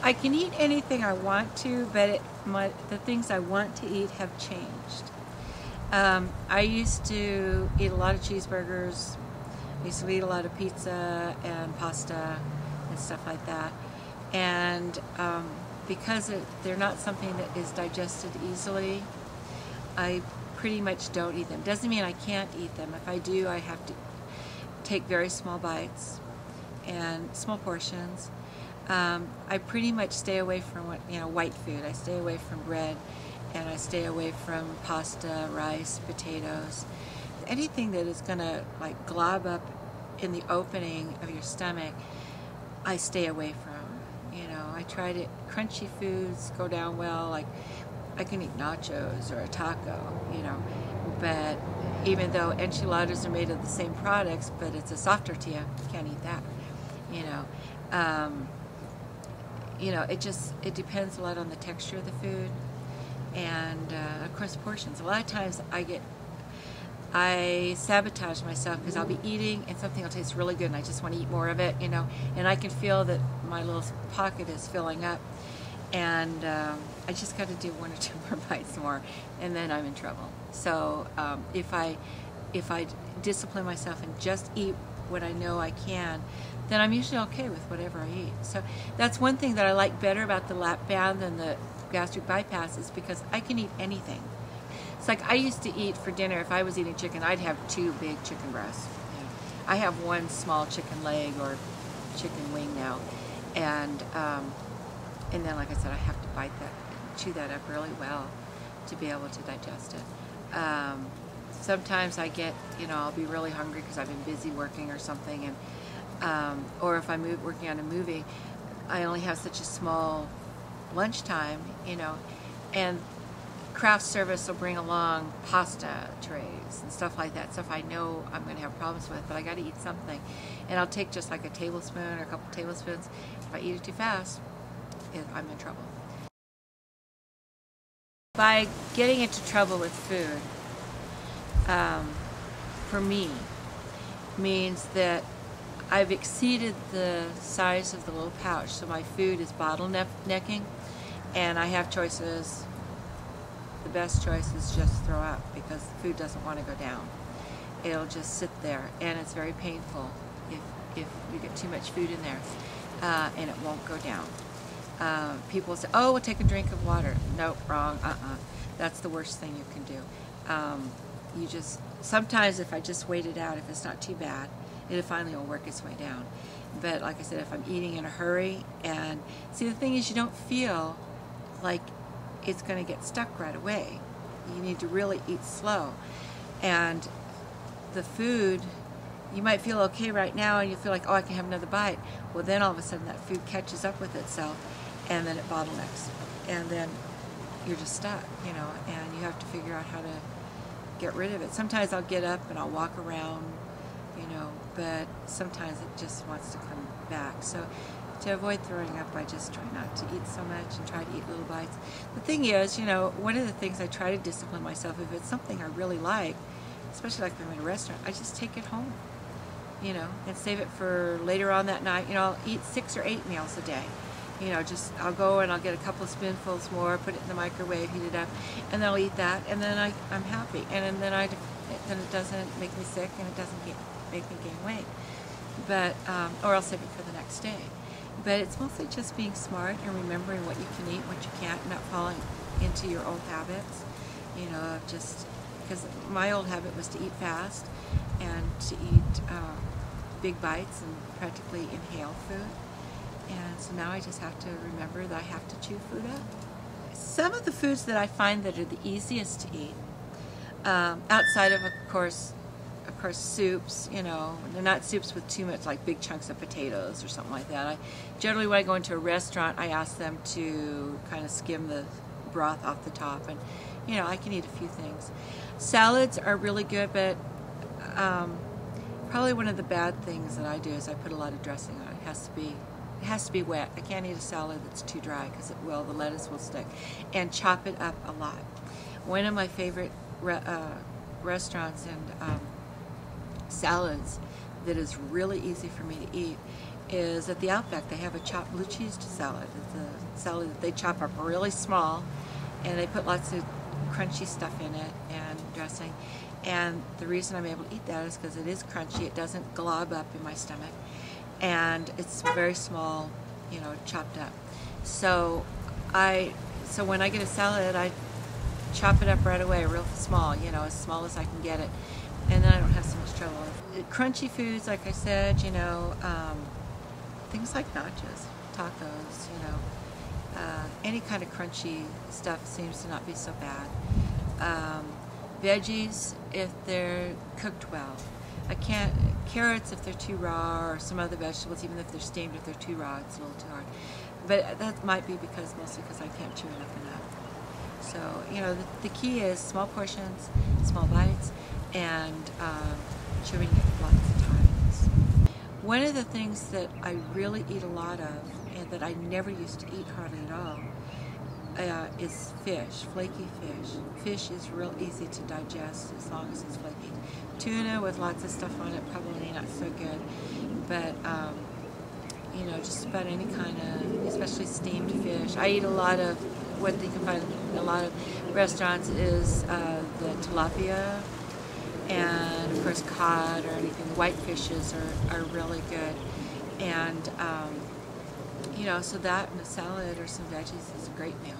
I can eat anything I want to, but the things I want to eat have changed. I used to eat a lot of cheeseburgers. I used to eat a lot of pizza and pasta and stuff like that. And because they're not something that is digested easily, I pretty much don't eat them. Doesn't mean I can't eat them. If I do, I have to take very small bites and small portions. I pretty much stay away from white food. I stay away from bread, and I stay away from pasta, rice, potatoes. Anything that is going to like glob up in the opening of your stomach, I stay away from. I try to, crunchy foods go down well, like I can eat nachos or a taco, but even though enchiladas are made of the same products, but it's a soft tortilla, you can't eat that, it depends a lot on the texture of the food, and of course portions. A lot of times I sabotage myself because I'll be eating and something will taste really good and I just want to eat more of it, and I can feel that my little pocket is filling up, and I just got to do one or two more bites more, and then I'm in trouble. So if I discipline myself and just eat what I know I can, then I'm usually okay with whatever I eat. So that's one thing that I like better about the lap band than the gastric bypass, is because I can eat anything. It's like I used to eat for dinner, if I was eating chicken, I'd have 2 big chicken breasts. I have 1 small chicken leg or chicken wing now, and then, like I said, I have to bite that, chew that up really well to be able to digest it. Sometimes I get, I'll be really hungry because I've been busy working or something, and or if I'm working on a movie, I only have such a small lunchtime, and craft service will bring along pasta trays and stuff like that, stuff I know I'm going to have problems with, but I got to eat something, and I'll take just like a tablespoon or a couple tablespoons. If I eat it too fast, I'm in trouble. By getting into trouble with food, for me, means that I've exceeded the size of the little pouch, so my food is bottlenecking, and I have choices. The best choice is just throw up, because the food doesn't want to go down. It'll just sit there, and it's very painful if you get too much food in there, and it won't go down. People say, oh, we'll take a drink of water. Nope, wrong, That's the worst thing you can do. Sometimes if I just wait it out, if it's not too bad, it finally will work its way down. But like I said, if I'm eating in a hurry, and see, the thing is, you don't feel like it's going to get stuck right away. You need to really eat slow. And the food, you might feel okay right now, and you feel like, oh, I can have another bite. Well, then all of a sudden that food catches up with itself, and then it bottlenecks. And then you're just stuck, and you have to figure out how to get rid of it. Sometimes I'll get up and I'll walk around, but sometimes it just wants to come back. So to avoid throwing up, I just try not to eat so much and try to eat little bites. The thing is, one of the things I try to discipline myself, if it's something I really like, especially like if I'm in a restaurant, I just take it home, and save it for later on that night. I'll eat 6 or 8 meals a day. I'll go and I'll get a couple of spoonfuls more, put it in the microwave, heat it up, and then I'll eat that, and then I'm happy. And then it doesn't make me sick, and it doesn't make me gain weight. But or I'll save it for the next day. But it's mostly just being smart and remembering what you can eat, what you can't, not falling into your old habits. Just because my old habit was to eat fast and to eat big bites and practically inhale food. And so now I just have to remember that I have to chew food up. Some of the foods that I find that are the easiest to eat, outside of course, soups, they're not soups with too much, like big chunks of potatoes or something like that. Generally, when I go into a restaurant, I ask them to kind of skim the broth off the top, and I can eat a few things. Salads are really good, but probably one of the bad things that I do is I put a lot of dressing on it. It has to be wet. I can't eat a salad that's too dry, because the lettuce will stick. And chop it up a lot. One of my favorite restaurants and salads that is really easy for me to eat is at the Outback. They have a chopped blue cheese salad. It's a salad that they chop up really small, and they put lots of crunchy stuff in it and dressing. And the reason I'm able to eat that is because it is crunchy. It doesn't glob up in my stomach, and it's very small, you know, chopped up. So when I get a salad, I chop it up right away, real small, you know, as small as I can get it, and then I don't have so much trouble. Crunchy foods, like I said, you know, things like nachos, tacos, you know, any kind of crunchy stuff seems to not be so bad. Veggies, if they're cooked well. I can't, carrots if they're too raw, or some other vegetables, even if they're steamed, if they're too raw, it's a little too hard. But that might be mostly because I can't chew enough. So, you know, the key is small portions, small bites, and chewing it lots of times. One of the things that I really eat a lot of, and that I never used to eat hardly at all, is fish, flaky fish. Fish is real easy to digest as long as it's flaky. Tuna with lots of stuff on it, probably not so good. But, you know, just about any kind of, especially steamed fish. I eat a lot of, what you can find in a lot of restaurants is the tilapia, and of course cod or anything. White fishes are really good. And, you know, so that and a salad or some veggies is a great meal.